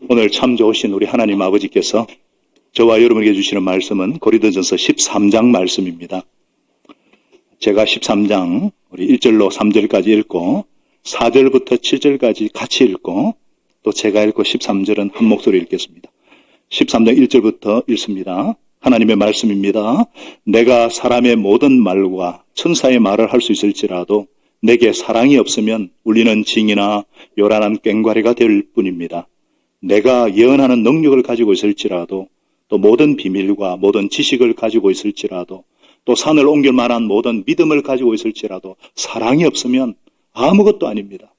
오늘 참 좋으신 우리 하나님 아버지께서 저와 여러분에게 주시는 말씀은 고린도전서 13장 말씀입니다. 제가 13장 우리 1절로 3절까지 읽고 4절부터 7절까지 같이 읽고 또 제가 읽고 13절은 한 목소리 읽겠습니다. 13장 1절부터 읽습니다. 하나님의 말씀입니다. 내가 사람의 모든 말과 천사의 말을 할 수 있을지라도 내게 사랑이 없으면 울리는 징이나 요란한 꽹과리가 될 뿐입니다. 내가 예언하는 능력을 가지고 있을지라도 또 모든 비밀과 모든 지식을 가지고 있을지라도 또 산을 옮길 만한 모든 믿음을 가지고 있을지라도 사랑이 없으면 아무것도 아닙니다.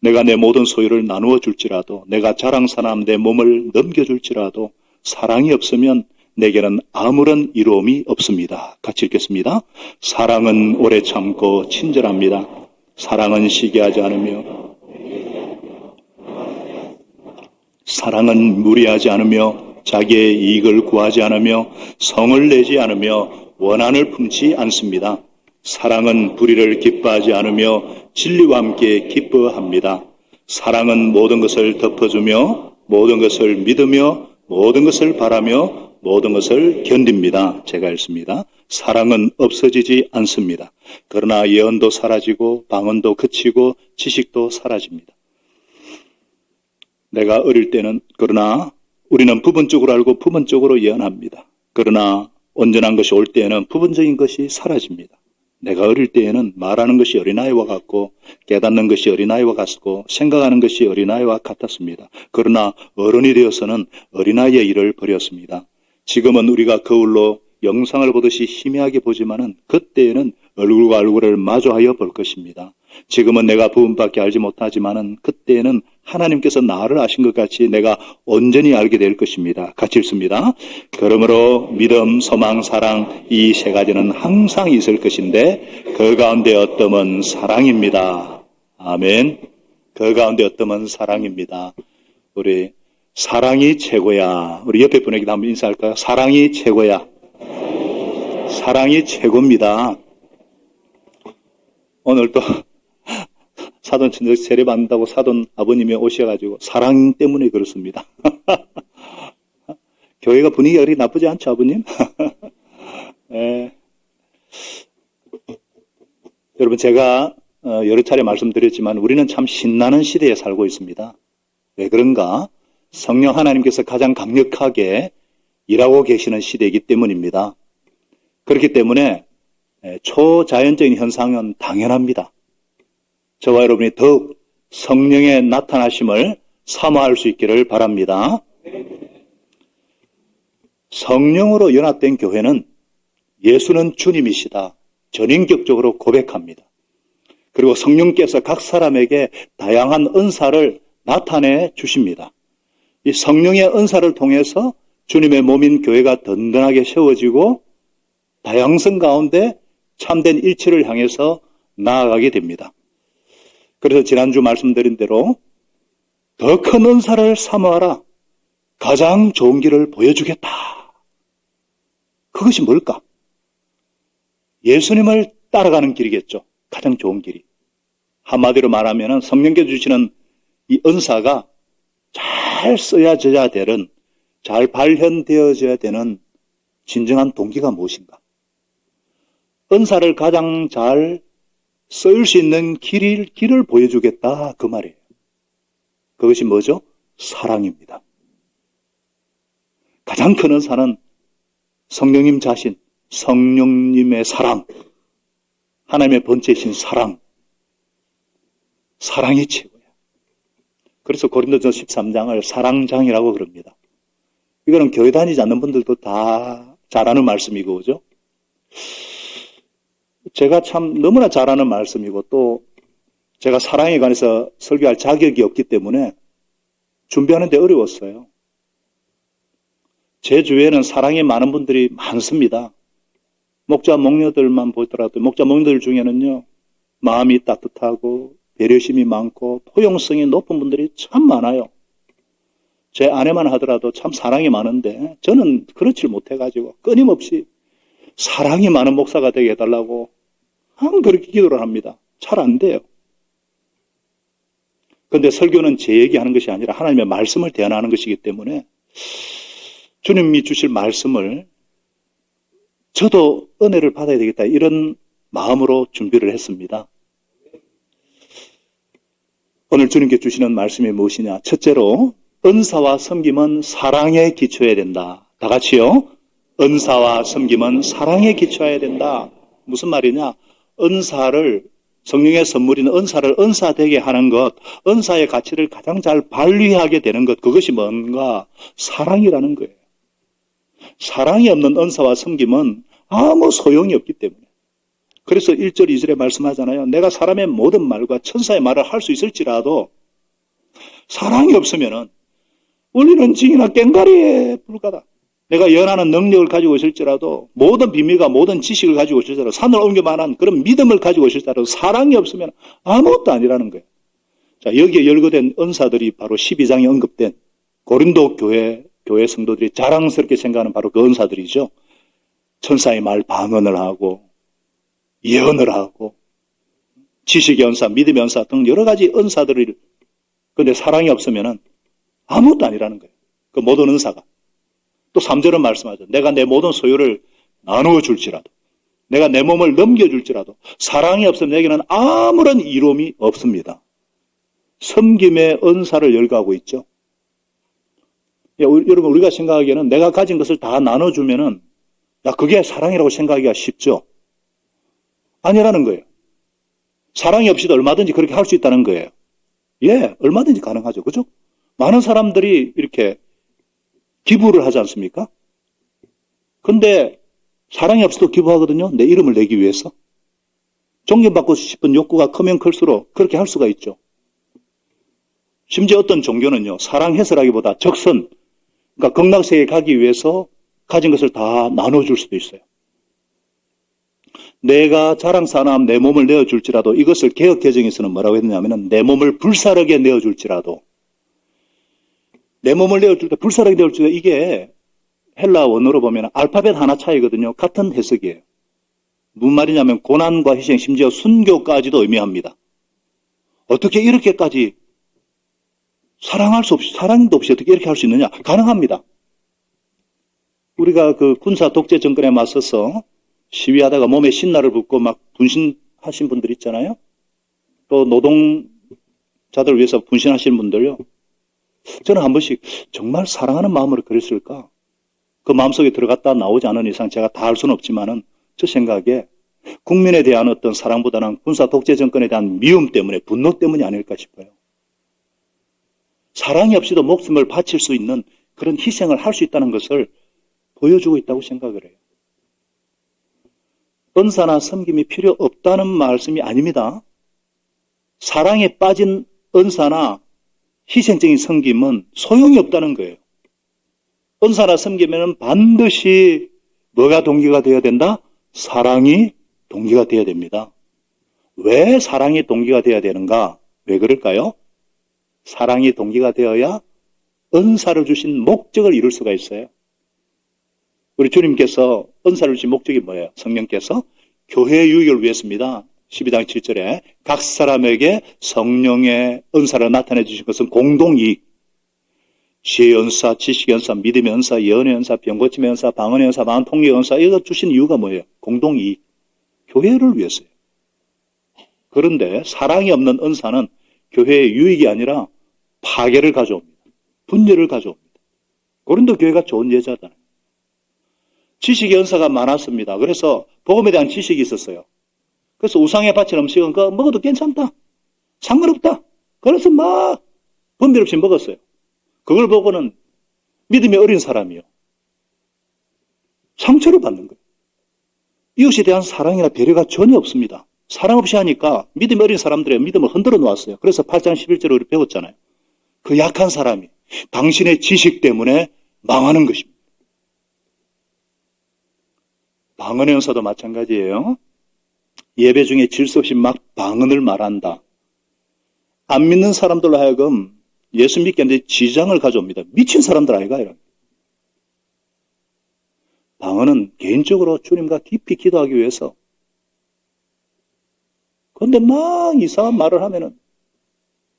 내가 내 모든 소유를 나누어 줄지라도 내가 자랑사람 내 몸을 넘겨줄지라도 사랑이 없으면 내게는 아무런 이로움이 없습니다. 같이 읽겠습니다. 사랑은 오래 참고 친절합니다. 사랑은 시기하지 않으며 사랑은 무리하지 않으며 자기의 이익을 구하지 않으며 성을 내지 않으며 원한을 품지 않습니다. 사랑은 불의를 기뻐하지 않으며 진리와 함께 기뻐합니다. 사랑은 모든 것을 덮어주며 모든 것을 믿으며 모든 것을 바라며 모든 것을 견딥니다. 제가 읽습니다. 사랑은 없어지지 않습니다. 그러나 예언도 사라지고 방언도 그치고 지식도 사라집니다. 내가 어릴 때는 그러나 우리는 부분적으로 알고 부분적으로 예언합니다. 그러나 온전한 것이 올 때에는 부분적인 것이 사라집니다. 내가 어릴 때에는 말하는 것이 어린아이와 같고 깨닫는 것이 어린아이와 같고 생각하는 것이 어린아이와 같았습니다. 그러나 어른이 되어서는 어린아이의 일을 버렸습니다. 지금은 우리가 거울로 영상을 보듯이 희미하게 보지만은 그때에는 얼굴과 얼굴을 마주하여 볼 것입니다. 지금은 내가 부분밖에 알지 못하지만은 그때에는 하나님께서 나를 아신 것 같이 내가 온전히 알게 될 것입니다. 같이 읽습니다. 그러므로 믿음, 소망, 사랑 이 세 가지는 항상 있을 것인데 그 가운데 어떠면 사랑입니다. 아멘. 그 가운데 어떠면 사랑입니다. 우리 사랑이 최고야. 우리 옆에 분에게도 한번 인사할까요? 사랑이 최고야. 사랑이 최고입니다. 오늘 또 사돈 친척 세례받는다고 사돈 아버님이 오셔가지고 사랑 때문에 그렇습니다. 교회가 분위기가 그렇게 나쁘지 않죠, 아버님? 네. 여러분 제가 여러 차례 말씀드렸지만 우리는 참 신나는 시대에 살고 있습니다. 왜 그런가? 성령 하나님께서 가장 강력하게 일하고 계시는 시대이기 때문입니다. 그렇기 때문에 초자연적인 현상은 당연합니다. 저와 여러분이 더욱 성령의 나타나심을 사모할 수 있기를 바랍니다. 성령으로 연합된 교회는 예수는 주님이시다. 전인격적으로 고백합니다. 그리고 성령께서 각 사람에게 다양한 은사를 나타내 주십니다. 이 성령의 은사를 통해서 주님의 몸인 교회가 든든하게 세워지고 다양성 가운데 참된 일치를 향해서 나아가게 됩니다. 그래서 지난주 말씀드린 대로 더 큰 은사를 사모하라. 가장 좋은 길을 보여주겠다. 그것이 뭘까? 예수님을 따라가는 길이겠죠. 가장 좋은 길이. 한마디로 말하면 성령께서 주시는 이 은사가 잘 쓰여져야 되는, 잘 발현되어져야 되는 진정한 동기가 무엇인가? 은사를 가장 잘 쓰일 수 있는 길을 보여주겠다 그 말이에요. 그것이 뭐죠? 사랑입니다. 가장 큰 은사는 성령님 자신, 성령님의 사랑, 하나님의 본체이신 사랑, 사랑이 최고예요. 그래서 고린도전서 13장을 사랑장이라고 그럽니다. 이거는 교회 다니지 않는 분들도 다 잘 아는 말씀이고, 그죠? 제가 참 너무나 잘 아는 말씀이고 또 제가 사랑에 관해서 설교할 자격이 없기 때문에 준비하는데 어려웠어요. 제 주위에는 사랑이 많은 분들이 많습니다. 목자 목녀들만 보더라도 목자 목녀들 중에는요, 마음이 따뜻하고 배려심이 많고 포용성이 높은 분들이 참 많아요. 제 아내만 하더라도 참 사랑이 많은데 저는 그렇지 못해가지고 끊임없이 사랑이 많은 목사가 되게 해달라고 항상 그렇게 기도를 합니다. 잘 안 돼요. 그런데 설교는 제 얘기하는 것이 아니라 하나님의 말씀을 대안하는 것이기 때문에 주님이 주실 말씀을 저도 은혜를 받아야 되겠다 이런 마음으로 준비를 했습니다. 오늘 주님께 주시는 말씀이 무엇이냐? 첫째로 은사와 섬김은 사랑에 기초해야 된다. 다 같이요. 은사와 섬김은 사랑에 기초해야 된다. 무슨 말이냐? 은사를 성령의 선물인 은사를 은사되게 하는 것, 은사의 가치를 가장 잘 발휘하게 되는 것, 그것이 뭔가? 사랑이라는 거예요. 사랑이 없는 은사와 섬김은 아무 소용이 없기 때문에. 그래서 1절, 2절에 말씀하잖아요. 내가 사람의 모든 말과 천사의 말을 할 수 있을지라도 사랑이 없으면은 우리는 징이나 꽹과리에 불과다. 내가 연하는 능력을 가지고 있을지라도 모든 비밀과 모든 지식을 가지고 있을지라도 산을 옮겨만한 그런 믿음을 가지고 있을지라도 사랑이 없으면 아무것도 아니라는 거예요. 자, 여기에 열거된 은사들이 바로 12장에 언급된 고린도 교회 성도들이 자랑스럽게 생각하는 바로 그 은사들이죠. 천사의 말 방언을 하고 예언을 하고 지식의 은사, 믿음의 은사 등 여러 가지 은사들을 그런데 사랑이 없으면 아무것도 아니라는 거예요. 그 모든 은사가. 또 3절은 말씀하죠. 내가 내 모든 소유를 나누어 줄지라도 내가 내 몸을 넘겨줄지라도 사랑이 없으면 내게는 아무런 이로움이 없습니다. 섬김의 은사를 열거하고 있죠. 여러분 우리가 생각하기에는 내가 가진 것을 다 나눠주면은 그게 사랑이라고 생각하기가 쉽죠. 아니라는 거예요. 사랑이 없이도 얼마든지 그렇게 할 수 있다는 거예요. 예, 얼마든지 가능하죠. 그죠? 많은 사람들이 이렇게 기부를 하지 않습니까? 근데 사랑이 없이도 기부하거든요. 내 이름을 내기 위해서. 존경받고 싶은 욕구가 크면 클수록 그렇게 할 수가 있죠. 심지어 어떤 종교는요, 사랑해서라기보다 적선, 그러니까 극락세계에 가기 위해서 가진 것을 다 나눠줄 수도 있어요. 내가 자랑사나움 내 몸을 내어줄지라도 이것을 개혁개정에서는 뭐라고 했느냐면 내 몸을 불사르게 내어줄지라도 내 몸을 내어줄 때 불사르게 내어줄지라도 이게 헬라 원어로 보면 알파벳 하나 차이거든요. 같은 해석이에요. 무슨 말이냐면 고난과 희생 심지어 순교까지도 의미합니다. 어떻게 이렇게까지 사랑할 수 없이 사랑도 없이 어떻게 이렇게 할 수 있느냐? 가능합니다. 우리가 그 군사 독재 정권에 맞서서 시위하다가 몸에 신나를 붓고 막 분신하신 분들 있잖아요. 또 노동자들을 위해서 분신하시는 분들요. 저는 한 번씩 정말 사랑하는 마음으로 그랬을까? 그 마음속에 들어갔다 나오지 않은 이상 제가 다 할 수는 없지만은 저 생각에 국민에 대한 어떤 사랑보다는 군사 독재 정권에 대한 미움 때문에 분노 때문이 아닐까 싶어요. 사랑이 없이도 목숨을 바칠 수 있는 그런 희생을 할 수 있다는 것을 보여주고 있다고 생각을 해요. 은사나 섬김이 필요 없다는 말씀이 아닙니다. 사랑에 빠진 은사나 희생적인 섬김은 소용이 없다는 거예요. 은사나 섬김에는 반드시 뭐가 동기가 되어야 된다? 사랑이 동기가 되어야 됩니다. 왜 사랑이 동기가 되어야 되는가? 왜 그럴까요? 사랑이 동기가 되어야 은사를 주신 목적을 이룰 수가 있어요. 우리 주님께서 은사를 주신 목적이 뭐예요? 성령께서 교회의 유익을 위해서입니다. 12장 7절에 각 사람에게 성령의 은사를 나타내 주신 것은 공동이익. 지혜의 은사, 지식의 은사, 믿음의 은사, 예언의 은사, 병고침의 은사, 방언의 은사, 만통의 은사 이거 주신 이유가 뭐예요? 공동이익. 교회를 위해서요. 그런데 사랑이 없는 은사는 교회의 유익이 아니라 파괴를 가져옵니다. 분열을 가져옵니다. 고린도 교회가 좋은 예자잖아요. 지식의 은사가 많았습니다. 그래서 복음에 대한 지식이 있었어요. 그래서 우상에 바친 음식은 그거 먹어도 괜찮다. 상관없다. 그래서 막 분별 없이 먹었어요. 그걸 보고는 믿음이 어린 사람이요. 상처를 받는 거예요. 이것에 대한 사랑이나 배려가 전혀 없습니다. 사랑 없이 하니까 믿음이 어린 사람들의 믿음을 흔들어 놓았어요. 그래서 8장 11절을 우리 배웠잖아요. 그 약한 사람이 당신의 지식 때문에 망하는 것입니다. 방언의 은사도 마찬가지예요. 예배 중에 질서 없이 막 방언을 말한다. 안 믿는 사람들로 하여금 예수 믿게 하는데 지장을 가져옵니다. 미친 사람들 아이가 이런. 방언은 개인적으로 주님과 깊이 기도하기 위해서. 그런데 막 이상한 말을 하면은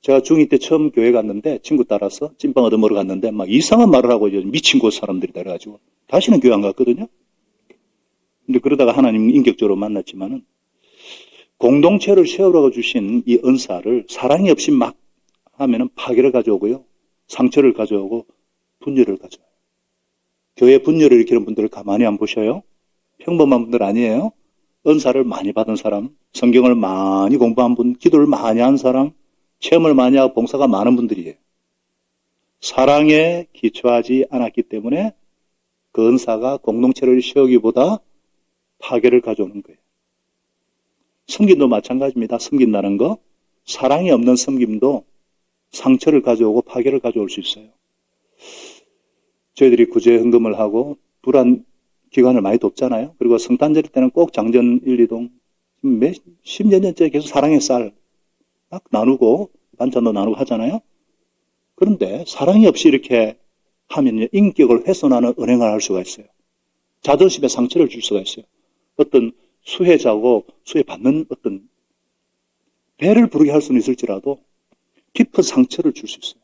제가 중2 때 처음 교회 갔는데 친구 따라서 찐빵 얻어 먹으러 갔는데 막 이상한 말을 하고 미친 곳 사람들이 돼가지고 다시는 교회 안 갔거든요. 근데 그러다가 하나님 인격적으로 만났지만은 공동체를 세우라고 주신 이 은사를 사랑이 없이 막 하면은 파괴를 가져오고요. 상처를 가져오고 분열을 가져와요. 교회 분열을 일으키는 분들을 가만히 안 보셔요? 평범한 분들 아니에요? 은사를 많이 받은 사람, 성경을 많이 공부한 분, 기도를 많이 한 사람, 체험을 많이 하고 봉사가 많은 분들이에요. 사랑에 기초하지 않았기 때문에 그 은사가 공동체를 세우기보다 파괴를 가져오는 거예요. 섬김도 마찬가지입니다. 섬긴다는 거. 사랑이 없는 섬김도 상처를 가져오고 파괴를 가져올 수 있어요. 저희들이 구제 헌금을 하고 불안 기간을 많이 돕잖아요. 그리고 성탄절 때는 꼭 장전 1, 2동 십몇 년째 계속 사랑의 쌀 막 나누고 반찬도 나누고 하잖아요. 그런데 사랑이 없이 이렇게 하면 인격을 훼손하는 은행을 할 수가 있어요. 자존심에 상처를 줄 수가 있어요. 어떤 수혜자고 수혜받는 어떤 배를 부르게 할 수는 있을지라도 깊은 상처를 줄 수 있어요.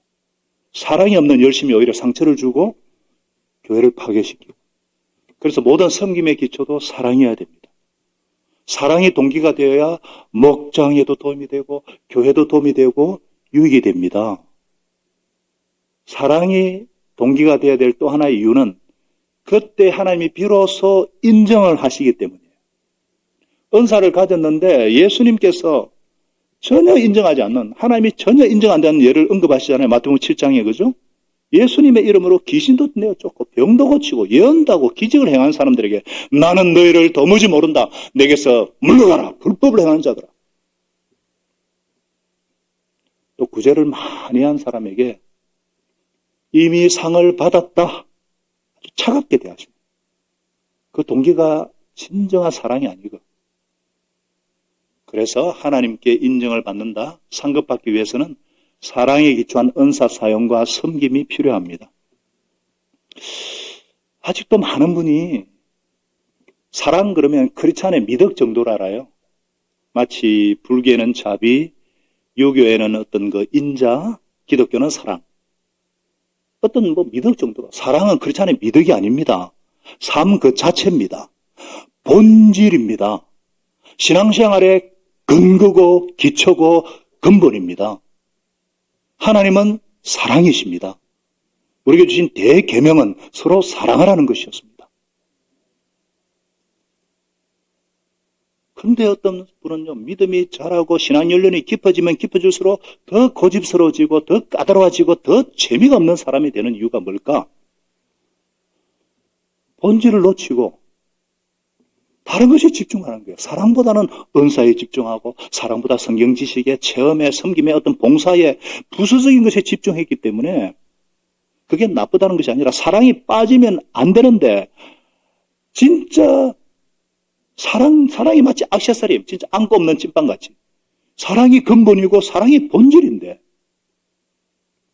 사랑이 없는 열심이 오히려 상처를 주고 교회를 파괴시키고. 그래서 모든 섬김의 기초도 사랑이어야 됩니다. 사랑이 동기가 되어야 목장에도 도움이 되고 교회도 도움이 되고 유익이 됩니다. 사랑이 동기가 되어야 될 또 하나의 이유는 그때 하나님이 비로소 인정을 하시기 때문이에요. 은사를 가졌는데 예수님께서 전혀 인정하지 않는, 하나님이 전혀 인정 안 되는 예를 언급하시잖아요. 마태복음 7장에, 그죠? 예수님의 이름으로 귀신도 내어쫓고 병도 고치고 예언다고 기적을 행한 사람들에게 나는 너희를 도무지 모른다. 내게서 물러가라. 불법을 행하는 자들아. 또 구제를 많이 한 사람에게 이미 상을 받았다. 아주 차갑게 대하십니다. 그 동기가 진정한 사랑이 아니고. 그래서 하나님께 인정을 받는다, 상급받기 위해서는 사랑에 기초한 은사 사용과 섬김이 필요합니다. 아직도 많은 분이 사랑 그러면 크리스찬의 미덕 정도로 알아요. 마치 불교에는 자비, 유교에는 어떤 그 인자, 기독교는 사랑. 어떤 뭐 미덕 정도로. 사랑은 크리스찬의 미덕이 아닙니다. 삶 그 자체입니다. 본질입니다. 신앙생활의 근거고 기초고 근본입니다. 하나님은 사랑이십니다. 우리에게 주신 대계명은 서로 사랑하라는 것이었습니다. 그런데 어떤 분은요, 믿음이 자라고 신앙 연륜이 깊어지면 깊어질수록 더 고집스러워지고 더 까다로워지고 더 재미가 없는 사람이 되는 이유가 뭘까? 본질을 놓치고 다른 것에 집중하는 거예요. 사랑보다는 은사에 집중하고 사랑보다 성경 지식에, 체험에, 섬김에, 어떤 봉사에, 부수적인 것에 집중했기 때문에 그게 나쁘다는 것이 아니라 사랑이 빠지면 안 되는데 진짜 사랑이 마치 액세서리, 진짜 안고 없는 찐빵같이 사랑이 근본이고 사랑이 본질인데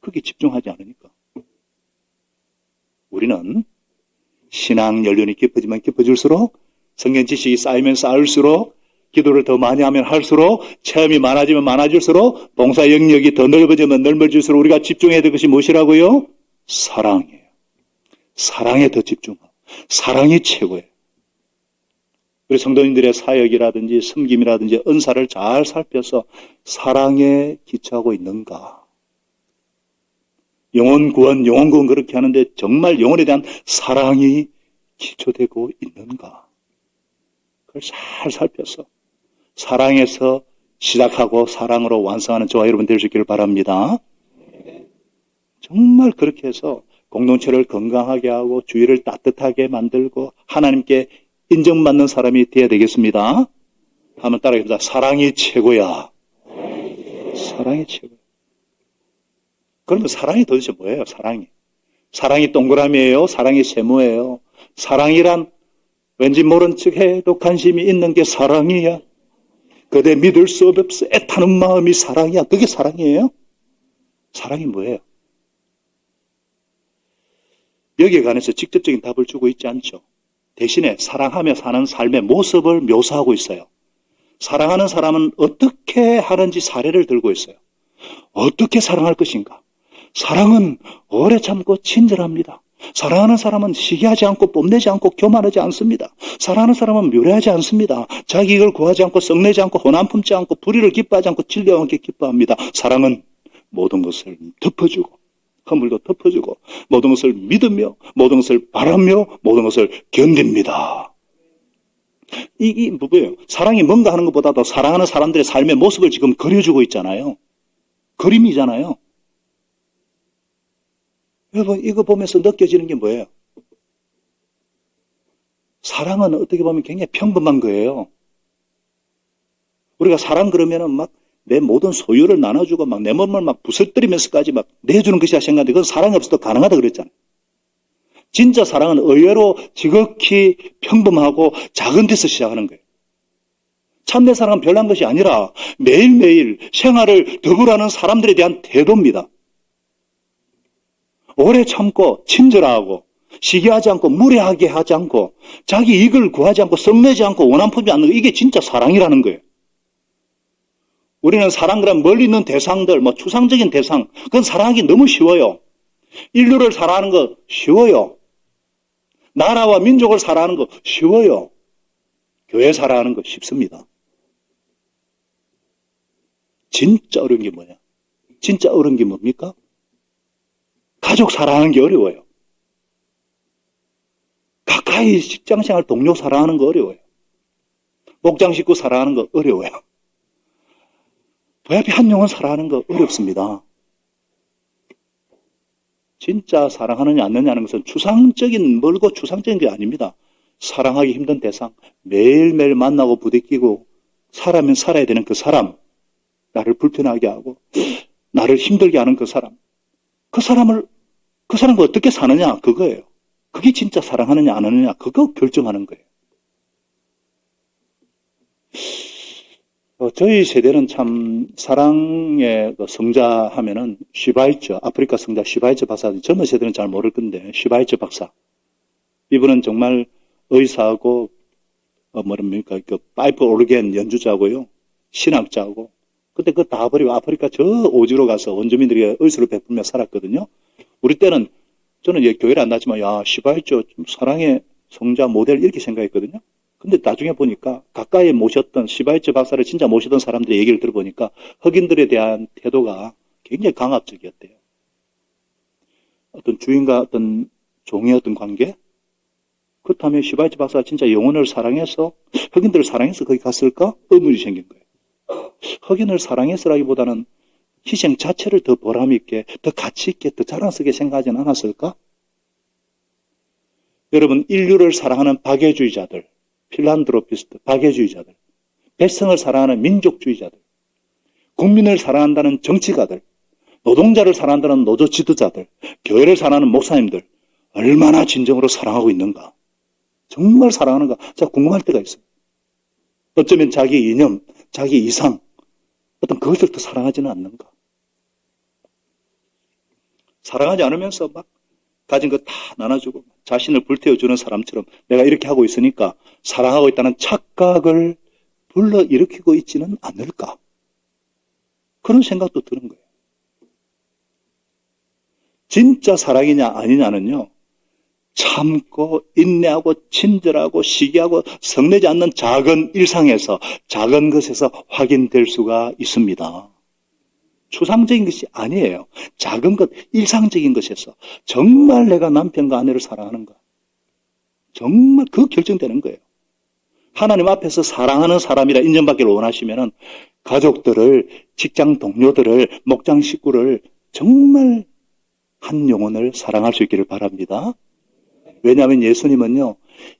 그게 집중하지 않으니까 우리는 신앙 연륜이 깊어지면 깊어질수록 성경 지식이 쌓이면 쌓을수록 기도를 더 많이 하면 할수록 체험이 많아지면 많아질수록 봉사 영역이 더 넓어지면 넓어질수록 우리가 집중해야 될 것이 무엇이라고요? 사랑이에요. 사랑에 더 집중하고 사랑이 최고예요. 우리 성도님들의 사역이라든지 섬김이라든지 은사를 잘 살펴서 사랑에 기초하고 있는가? 영혼 구원 그렇게 하는데 정말 영혼에 대한 사랑이 기초되고 있는가? 그걸 잘 살펴서 사랑에서 시작하고 사랑으로 완성하는 저와 여러분 될 수 있기를 바랍니다. 정말 그렇게 해서 공동체를 건강하게 하고 주위를 따뜻하게 만들고 하나님께 인정받는 사람이 되어야 되겠습니다. 한번 따라해봅시다. 사랑이 최고야. 사랑이 최고야. 그러면 사랑이 도대체 뭐예요? 사랑이 동그라미예요? 사랑이 세모예요? 사랑이란 왠지 모른 척 해도 관심이 있는 게 사랑이야. 그대 믿을 수 없어 애타는 마음이 사랑이야. 그게 사랑이에요? 사랑이 뭐예요? 여기에 관해서 직접적인 답을 주고 있지 않죠. 대신에 사랑하며 사는 삶의 모습을 묘사하고 있어요. 사랑하는 사람은 어떻게 하는지 사례를 들고 있어요. 어떻게 사랑할 것인가? 사랑은 오래 참고 친절합니다. 사랑하는 사람은 시기하지 않고 뽐내지 않고 교만하지 않습니다. 사랑하는 사람은 묘례하지 않습니다. 자기 이익을 구하지 않고 썩내지 않고 혼안 품지 않고 불의를 기뻐하지 않고 진리와 함께 기뻐합니다. 사랑은 모든 것을 덮어주고 허물도 덮어주고 모든 것을 믿으며 모든 것을 바라며 모든 것을 견딥니다. 이게 뭐예요? 사랑이 뭔가 하는 것보다도 사랑하는 사람들의 삶의 모습을 지금 그려주고 있잖아요. 그림이잖아요. 여러분, 이거 보면서 느껴지는 게 뭐예요? 사랑은 어떻게 보면 굉장히 평범한 거예요. 우리가 사랑 그러면은 막 내 모든 소유를 나눠주고 막 내 몸을 막 부서뜨리면서까지 막 내주는 것이라 생각하는데 그건 사랑이 없어도 가능하다 그랬잖아요. 진짜 사랑은 의외로 지극히 평범하고 작은 데서 시작하는 거예요. 참된 사랑은 별난 것이 아니라 매일매일 생활을 더불어하는 사람들에 대한 태도입니다. 오래 참고 친절하고 시기하지 않고 무례하게 하지 않고 자기 이익을 구하지 않고 썩내지 않고 원한 품지 않는 거, 이게 진짜 사랑이라는 거예요. 우리는 사랑 그러면 멀리 있는 대상들, 뭐 추상적인 대상, 그건 사랑하기 너무 쉬워요. 인류를 사랑하는 거 쉬워요. 나라와 민족을 사랑하는 거 쉬워요. 교회 사랑하는 거 쉽습니다. 진짜 어려운 게 뭐냐? 진짜 어려운 게 뭡니까? 가족 사랑하는 게 어려워요. 가까이 직장생활 동료 사랑하는 거 어려워요. 목장 식구 사랑하는 거 어려워요. 부합이 한 영혼 사랑하는 거 어렵습니다. 진짜 사랑하느냐 안 하느냐는 것은 추상적인, 멀고 추상적인 게 아닙니다. 사랑하기 힘든 대상, 매일매일 만나고 부대끼고 살아면 살아야 되는 그 사람, 나를 불편하게 하고 나를 힘들게 하는 그 사람, 그 사람과 어떻게 사느냐, 그거예요. 그게 진짜 사랑하느냐 안 하느냐, 그거 결정하는 거예요. 저희 세대는 참 사랑의 성자 하면은 슈바이처, 아프리카 성자 슈바이처 박사, 젊은 세대는 잘 모를 건데 슈바이처 박사, 이분은 정말 의사하고 그 파이프 오르겐 연주자고요, 신학자고. 그때 그거 다 버리고 아프리카 저 오지로 가서 원주민들에게 의술을 베풀며 살았거든요. 우리 때는, 저는 교회를 안 다니지만, 야, 슈바이처 사랑의 성자 모델 이렇게 생각했거든요. 근데 나중에 보니까 가까이 모셨던 슈바이처 박사를 진짜 모시던 사람들의 얘기를 들어보니까 흑인들에 대한 태도가 굉장히 강압적이었대요. 어떤 주인과 어떤 종의 어떤 관계? 그렇다면 슈바이처 박사가 진짜 영혼을 사랑해서, 흑인들을 사랑해서 거기 갔을까? 의문이 생긴 거예요. 흑인을 사랑해서라기보다는 희생 자체를 더 보람있게, 더 가치있게, 더 자랑스럽게 생각하지는 않았을까? 여러분, 인류를 사랑하는 박애주의자들, 필란드로피스트, 박애주의자들, 백성을 사랑하는 민족주의자들, 국민을 사랑한다는 정치가들, 노동자를 사랑한다는 노조 지도자들, 교회를 사랑하는 목사님들, 얼마나 진정으로 사랑하고 있는가? 정말 사랑하는가? 제가 궁금할 때가 있어요. 어쩌면 자기 이념, 자기 이상, 어떤 그것을 더 사랑하지는 않는가? 사랑하지 않으면서 막 가진 거 다 나눠주고 자신을 불태워주는 사람처럼 내가 이렇게 하고 있으니까 사랑하고 있다는 착각을 불러일으키고 있지는 않을까? 그런 생각도 드는 거예요. 진짜 사랑이냐 아니냐는요, 참고 인내하고 친절하고 시기하고 성내지 않는 작은 일상에서, 작은 것에서 확인될 수가 있습니다. 추상적인 것이 아니에요. 작은 것, 일상적인 것에서 정말 내가 남편과 아내를 사랑하는가, 정말 그 결정되는 거예요. 하나님 앞에서 사랑하는 사람이라 인정받기를 원하시면은 가족들을, 직장 동료들을, 목장 식구를 정말 한 영혼을 사랑할 수 있기를 바랍니다. 왜냐하면 예수님은요,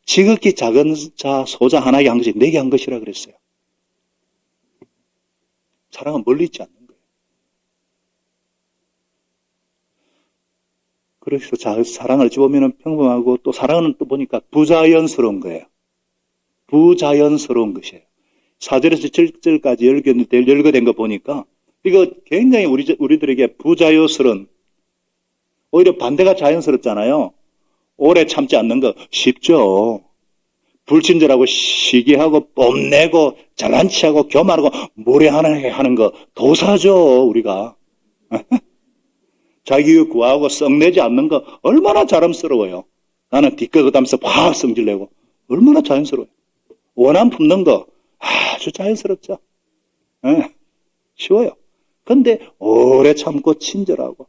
지극히 작은 자, 소자 하나에게 한 것이 내게 한 것이라 그랬어요. 사랑은 멀리 있지 않는 거예요. 그래서 사랑을 집어보면 평범하고, 또 사랑은 또 보니까 부자연스러운 거예요. 부자연스러운 것이에요. 4절에서 7절까지 열거된 거 보니까 이거 굉장히 우리들에게 부자연스러운, 오히려 반대가 자연스럽잖아요. 오래 참지 않는 거 쉽죠. 불친절하고 시기하고 뽐내고 잘난 체하고 교만하고 무례하게 하는 거 도사죠, 우리가. 자기 구하고 썩내지 않는 거 얼마나 자랑스러워요. 나는 뒷거담면서 확 성질내고 얼마나 자연스러워요. 원한 품는 거 아주 자연스럽죠. 네, 쉬워요. 근데 오래 참고 친절하고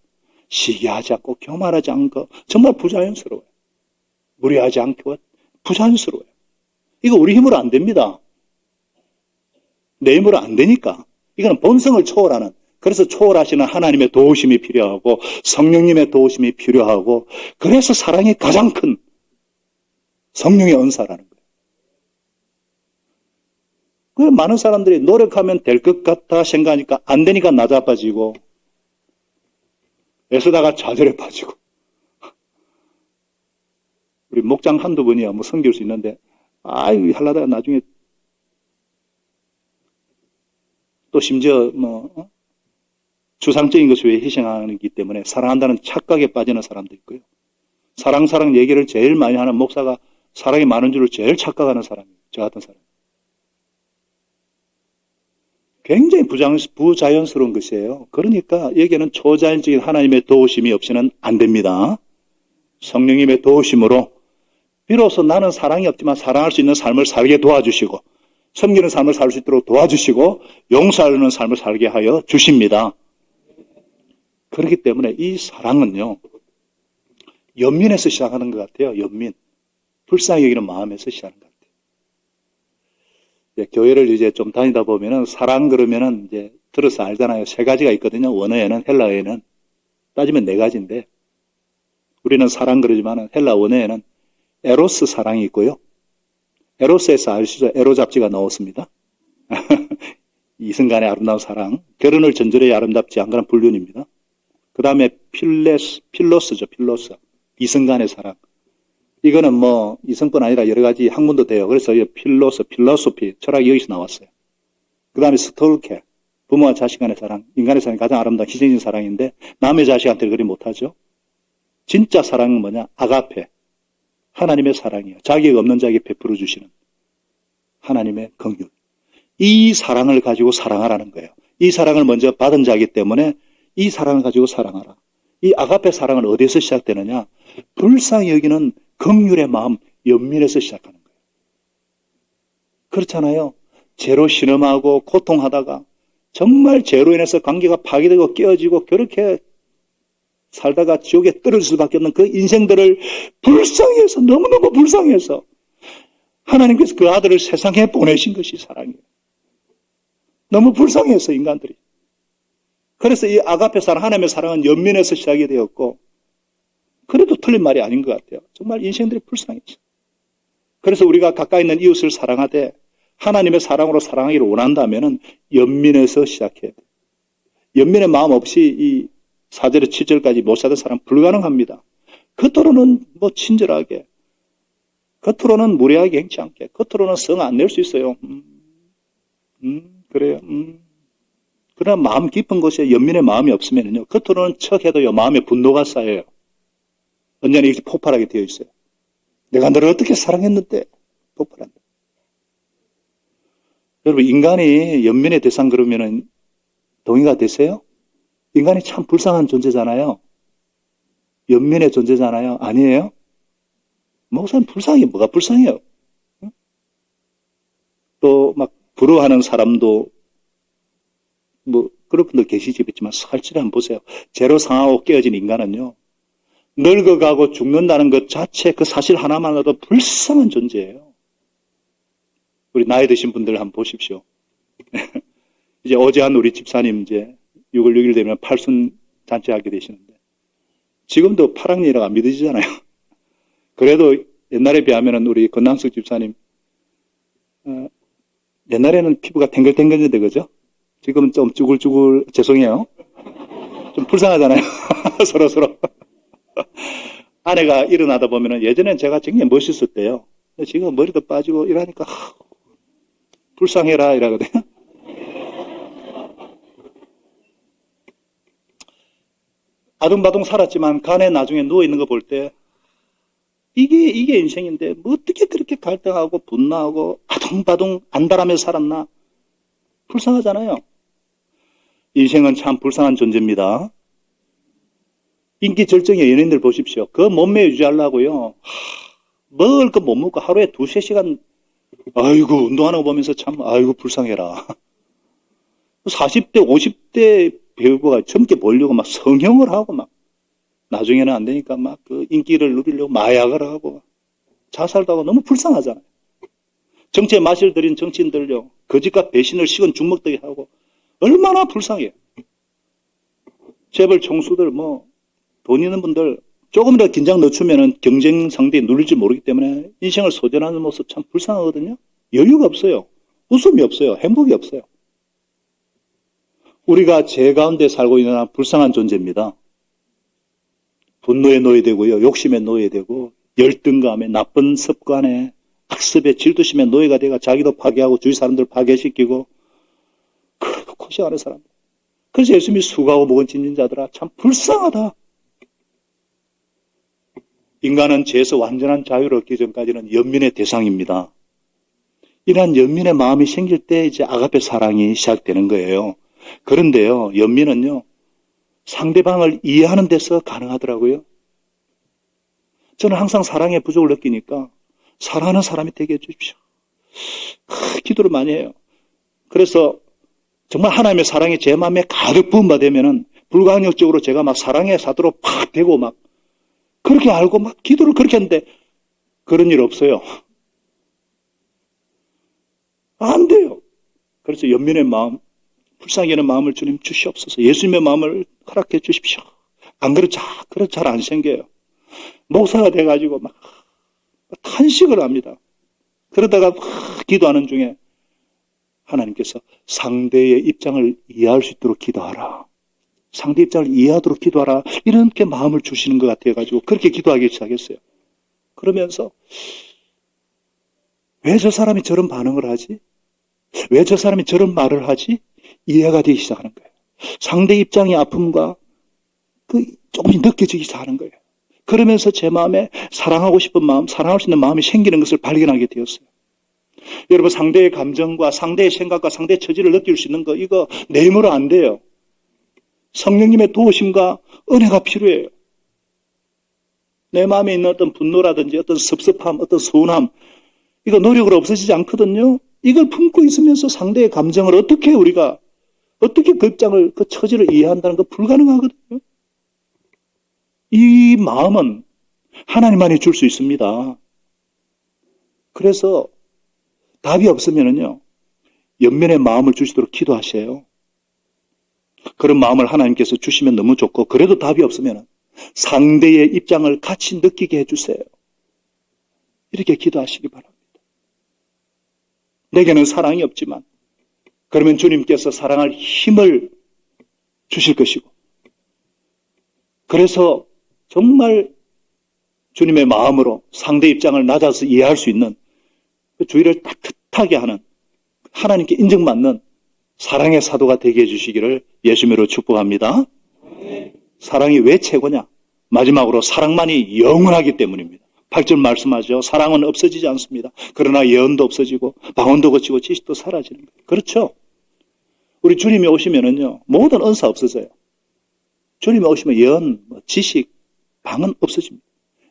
시기하지 않고 교만하지 않고 정말 부자연스러워요. 무리하지 않고 부자연스러워요. 이거 우리 힘으로 안 됩니다. 내 힘으로 안 되니까. 이거는 본성을 초월하는, 그래서 초월하시는 하나님의 도우심이 필요하고 성령님의 도우심이 필요하고, 그래서 사랑이 가장 큰 성령의 은사라는 거예요. 그래서 많은 사람들이 노력하면 될 것 같아 생각하니까 안 되니까 나자빠지고 애쓰다가 좌절에 빠지고. 우리 목장 한두 번이야 뭐 섬길 수 있는데 아유 하려다가 나중에 또 심지어 뭐 추상적인 것을 위해 희생하기 때문에 사랑한다는 착각에 빠지는 사람도 있고요. 사랑 얘기를 제일 많이 하는 목사가 사랑이 많은 줄을 제일 착각하는 사람이에요. 저 같은 사람. 굉장히 부자연스러운 것이에요. 그러니까 여기에는 초자연적인 하나님의 도우심이 없이는 안 됩니다. 성령님의 도우심으로 비로소 나는 사랑이 없지만 사랑할 수 있는 삶을 살게 도와주시고 섬기는 삶을 살 수 있도록 도와주시고 용서하는 삶을 살게 하여 주십니다. 그렇기 때문에 이 사랑은요, 연민에서 시작하는 것 같아요. 연민. 불쌍히 여기는 마음에서 시작하는 것 같아요. 이제 교회를 이제 좀 다니다 보면은 사랑 그러면은 이제 들어서 알잖아요. 세 가지가 있거든요. 원어에는, 헬라어에는. 따지면 네 가지인데, 우리는 사랑 그러지만은 헬라 원어에는 에로스 사랑이 있고요. 에로스에서 아시죠? 에로 잡지가 나왔습니다. 이순간의 아름다운 사랑. 결혼을 전제로야 아름답지 않은 불륜입니다. 그 다음에 필로스죠. 필로스. 이성간의 사랑. 이거는 뭐 이성뿐 아니라 여러 가지 학문도 돼요. 그래서 필로소피, 철학이 여기서 나왔어요. 그 다음에 스톨케, 부모와 자식 간의 사랑. 인간의 사랑이 가장 아름다운 희생적인 사랑인데 남의 자식한테 그리 못하죠. 진짜 사랑은 뭐냐? 아가페. 하나님의 사랑이에요. 자격 없는 자에게 베풀어 주시는 하나님의 긍휼. 이 사랑을 가지고 사랑하라는 거예요. 이 사랑을 먼저 받은 자이기 때문에 이 사랑을 가지고 사랑하라. 이 아가페 사랑은 어디에서 시작되느냐? 불쌍히 여기는 긍휼의 마음, 연민에서 시작하는 거예요. 그렇잖아요. 죄로 신음하고 고통하다가 정말 죄로 인해서 관계가 파괴되고 깨어지고 그렇게 살다가 지옥에 떨어질 수밖에 없는 그 인생들을 불쌍해서, 너무너무 불쌍해서 하나님께서 그 아들을 세상에 보내신 것이 사랑이에요. 너무 불쌍해서 인간들이. 그래서 이 아가페 사랑, 하나님의 사랑은 연민에서 시작이 되었고, 그래도 틀린 말이 아닌 것 같아요. 정말 인생들이 불쌍해서. 그래서 우리가 가까이 있는 이웃을 사랑하되 하나님의 사랑으로 사랑하기를 원한다면 연민에서 시작해야 돼요. 연민의 마음 없이 이 4절에서 7절까지 못 사는 사람 불가능합니다. 겉으로는 뭐 친절하게, 겉으로는 무례하게 행치 않게, 겉으로는 성 안 낼 수 있어요. 그래요. 그러나 마음 깊은 곳에 연민의 마음이 없으면요, 겉으로는 척해도요, 마음에 분노가 쌓여요. 언제나 이렇게 폭발하게 되어 있어요. 내가 너를 어떻게 사랑했는데, 폭발한다. 여러분, 인간이 연민의 대상 그러면은 동의가 되세요? 인간이 참 불쌍한 존재잖아요. 연민의 존재잖아요. 아니에요? 목사님 불쌍해. 뭐가 불쌍해요? 또 막 부러워하는 사람도 뭐 그런 분들 계시겠지만 실제로 한번 보세요. 죄로 상하고 깨어진 인간은요, 늙어가고 죽는다는 것 자체 그 사실 하나만으로도 불쌍한 존재예요. 우리 나이 드신 분들 한번 보십시오. 이제 어제 한 우리 집사님 이제 6월 6일 되면 팔순 잔치하게 되시는데 지금도 파랑리라고 안 믿어지잖아요. 그래도 옛날에 비하면 우리 건남석 집사님 옛날에는 피부가 탱글탱글했는데 그죠? 지금은 좀 쭈글쭈글, 죄송해요. 좀 불쌍하잖아요. 서로. 아내가 일어나다 보면은 예전엔 제가 굉장히 멋있었대요. 지금 머리도 빠지고 이러니까 불쌍해라 이러거든요. 아둥바둥 살았지만 간에 나중에 누워있는 거 볼 때 이게 인생인데, 뭐 어떻게 그렇게 갈등하고 분노하고 아둥바둥 안달하며 살았나? 불쌍하잖아요. 인생은 참 불쌍한 존재입니다. 인기 절정의 연예인들 보십시오. 그 몸매 유지하려고요. 먹을 거 못 먹고 하루에 2-3시간, 아이고, 운동하는 거 보면서 참, 아이고, 불쌍해라. 40대, 50대 배우가 젊게 보려고 막 성형을 하고 막, 나중에는 안 되니까 막 그 인기를 누리려고 마약을 하고, 자살도 하고 너무 불쌍하잖아요. 정치에 맛을 들인 정치인들요. 거짓과 배신을 식은 죽먹되게 하고, 얼마나 불쌍해요. 재벌 총수들 돈 있는 분들 조금이라도 긴장 늦추면은 경쟁 상대에 눌릴지 모르기 때문에 인생을 소전하는 모습 참 불쌍하거든요. 여유가 없어요. 웃음이 없어요. 행복이 없어요. 우리가 죄 가운데 살고 있는 불쌍한 존재입니다. 분노에 노예되고요. 욕심에 노예되고 열등감에 나쁜 습관에 학습에 질투심에 노예가 돼가 자기도 파괴하고 주위 사람들 파괴시키고 그렇게 고생하는 사람. 그래서 예수님이 수고하고 무거운 짐진 자들아 참 불쌍하다. 인간은 죄에서 완전한 자유를 얻기 전까지는 연민의 대상입니다. 이러한 연민의 마음이 생길 때 이제 아가페 사랑이 시작되는 거예요. 그런데요, 연민은요, 상대방을 이해하는 데서 가능하더라고요. 저는 항상 사랑의 부족을 느끼니까 사랑하는 사람이 되게 해주십시오. 기도를 많이 해요. 그래서 정말 하나님의 사랑이 제 마음에 가득 부음받으면은 불가항력적으로 제가 막 사랑의 사도로 팍 되고 막 그렇게 알고 막 기도를 그렇게 했는데 그런 일 없어요. 안 돼요. 그래서 연민의 마음, 불쌍히 여는 마음을 주님 주시옵소서. 예수님의 마음을 허락해 주십시오. 안 그래도 잘 안 생겨요. 목사가 돼가지고 막 탄식을 합니다. 그러다가 막 기도하는 중에 하나님께서 상대의 입장을 이해할 수 있도록 기도하라. 상대 입장을 이해하도록 기도하라. 이렇게 마음을 주시는 것 같아가지고 그렇게 기도하기 시작했어요. 그러면서 왜 저 사람이 저런 반응을 하지? 왜 저 사람이 저런 말을 하지? 이해가 되기 시작하는 거예요. 상대 입장의 아픔과 조금씩 느껴지기 시작하는 거예요. 그러면서 제 마음에 사랑하고 싶은 마음, 사랑할 수 있는 마음이 생기는 것을 발견하게 되었어요. 여러분, 상대의 감정과 상대의 생각과 상대의 처지를 느낄 수 있는 거, 이거 내 힘으로 안 돼요. 성령님의 도우심과 은혜가 필요해요. 내 마음에 있는 어떤 분노라든지 어떤 섭섭함, 어떤 서운함, 이거 노력으로 없어지지 않거든요. 이걸 품고 있으면서 상대의 감정을 어떻게 그 입장을, 그 처지를 이해한다는 거 불가능하거든요. 이 마음은 하나님만이 줄 수 있습니다. 그래서 답이 없으면은요, 연민의 마음을 주시도록 기도하세요. 그런 마음을 하나님께서 주시면 너무 좋고, 그래도 답이 없으면 상대의 입장을 같이 느끼게 해주세요. 이렇게 기도하시기 바랍니다. 내게는 사랑이 없지만, 그러면 주님께서 사랑할 힘을 주실 것이고, 그래서 정말 주님의 마음으로 상대 입장을 낮아서 이해할 수 있는 그 주의를 따뜻하게 하는 하나님께 인정받는 사랑의 사도가 되게 해주시기를 예수님으로 축복합니다. 사랑이 왜 최고냐? 마지막으로 사랑만이 영원하기 때문입니다. 8절 말씀하죠. 사랑은 없어지지 않습니다. 그러나 예언도 없어지고 방언도 거치고 지식도 사라지는 거예요. 그렇죠? 우리 주님이 오시면은요, 모든 은사 없어져요. 주님이 오시면 예언, 지식, 방언 없어집니다.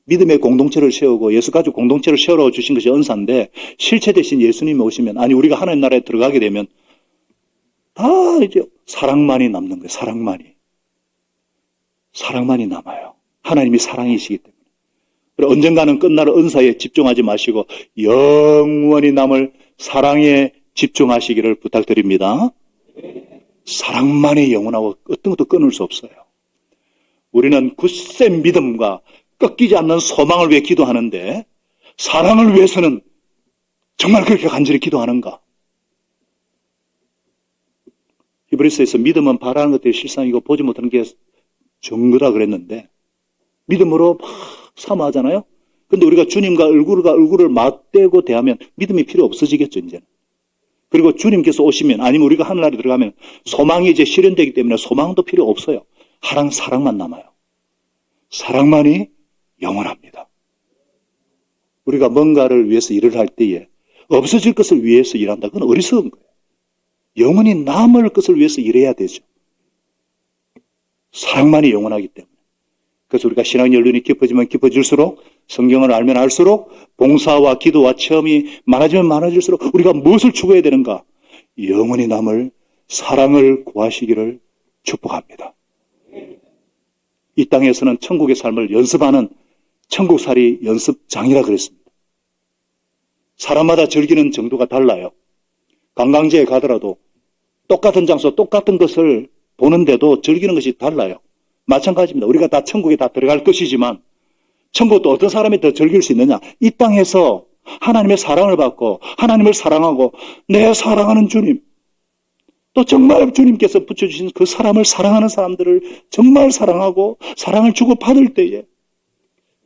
믿음의 공동체를 세우고 예수 가족 공동체를 세우라고 주신 것이 은사인데, 실체 대신 예수님이 오시면, 아니 우리가 하나님 나라에 들어가게 되면 다 이제 사랑만이 남는 거예요. 사랑만이 남아요. 하나님이 사랑이시기 때문에. 그리고 언젠가는 끝날 은사에 집중하지 마시고 영원히 남을 사랑에 집중하시기를 부탁드립니다. 사랑만이 영원하고 어떤 것도 끊을 수 없어요. 우리는 굳센 믿음과 꺾이지 않는 소망을 위해 기도하는데, 사랑을 위해서는 정말 그렇게 간절히 기도하는가? 히브리서에서 믿음은 바라는 것들이 실상이고 보지 못하는 게 증거다 그랬는데, 믿음으로 막 사모하잖아요. 근데 우리가 주님과 얼굴을 맞대고 대하면 믿음이 필요 없어지겠죠, 이제는. 그리고 주님께서 오시면, 아니면 우리가 하늘나라에 들어가면 소망이 이제 실현되기 때문에 소망도 필요 없어요. 사랑만 남아요. 사랑만이 영원합니다. 우리가 뭔가를 위해서 일을 할 때에 없어질 것을 위해서 일한다. 그건 어리석은 거예요. 영원히 남을 것을 위해서 일해야 되죠. 사랑만이 영원하기 때문에. 그래서 우리가 신앙 연륜이 깊어지면 깊어질수록, 성경을 알면 알수록, 봉사와 기도와 체험이 많아지면 많아질수록 우리가 무엇을 추구해야 되는가? 영원히 남을 사랑을 구하시기를 축복합니다. 이 땅에서는 천국의 삶을 연습하는 천국살이 연습장이라 그랬습니다. 사람마다 즐기는 정도가 달라요. 관광지에 가더라도 똑같은 장소, 똑같은 것을 보는데도 즐기는 것이 달라요. 마찬가지입니다. 우리가 다 천국에 다 들어갈 것이지만 천국도 어떤 사람이 더 즐길 수 있느냐? 이 땅에서 하나님의 사랑을 받고 하나님을 사랑하고 내 사랑하는 주님, 또 정말 주님께서 붙여주신 그 사람을 사랑하는 사람들을 정말 사랑하고 사랑을 주고받을 때에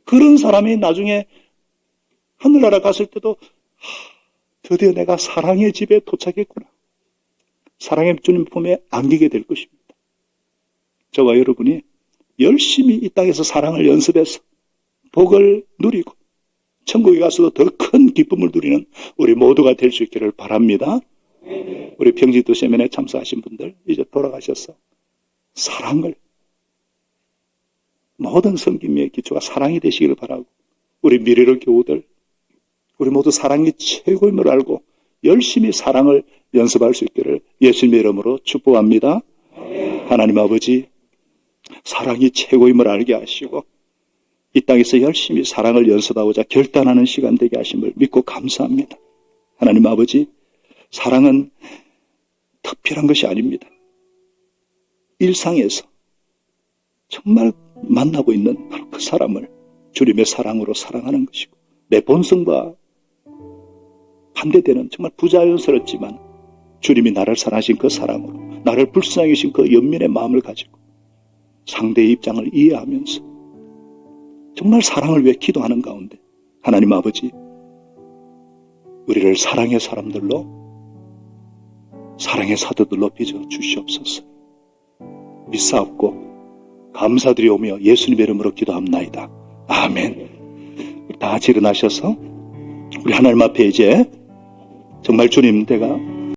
그런 사람이 나중에 하늘나라 갔을 때도 드디어 내가 사랑의 집에 도착했구나. 사랑의 주님 품에 안기게 될 것입니다. 저와 여러분이 열심히 이 땅에서 사랑을 연습해서 복을 누리고 천국에 가서도 더 큰 기쁨을 누리는 우리 모두가 될 수 있기를 바랍니다. 우리 평지도 세면에 참석하신 분들 이제 돌아가셔서 사랑을, 모든 섬김의 기초가 사랑이 되시기를 바라고, 우리 미래를 교우들 우리 모두 사랑이 최고임을 알고 열심히 사랑을 연습할 수 있기를 예수님의 이름으로 축복합니다. 하나님 아버지, 사랑이 최고임을 알게 하시고 이 땅에서 열심히 사랑을 연습하고자 결단하는 시간 되게 하심을 믿고 감사합니다. 하나님 아버지, 사랑은 특별한 것이 아닙니다. 일상에서 정말 만나고 있는 바로 그 사람을 주님의 사랑으로 사랑하는 것이고, 내 본성과 반대되는 정말 부자연스럽지만 주님이 나를 사랑하신 그 사랑으로, 나를 불쌍히 여기신 그 연민의 마음을 가지고 상대의 입장을 이해하면서 정말 사랑을 위해 기도하는 가운데 하나님 아버지, 우리를 사랑의 사람들로, 사랑의 사도들로 빚어 주시옵소서. 믿사옵고 감사드리오며 예수님의 이름으로 기도합나이다. 아멘. 다 같이 일어나셔서 우리 하나님 앞에 이제 정말 주님, 내가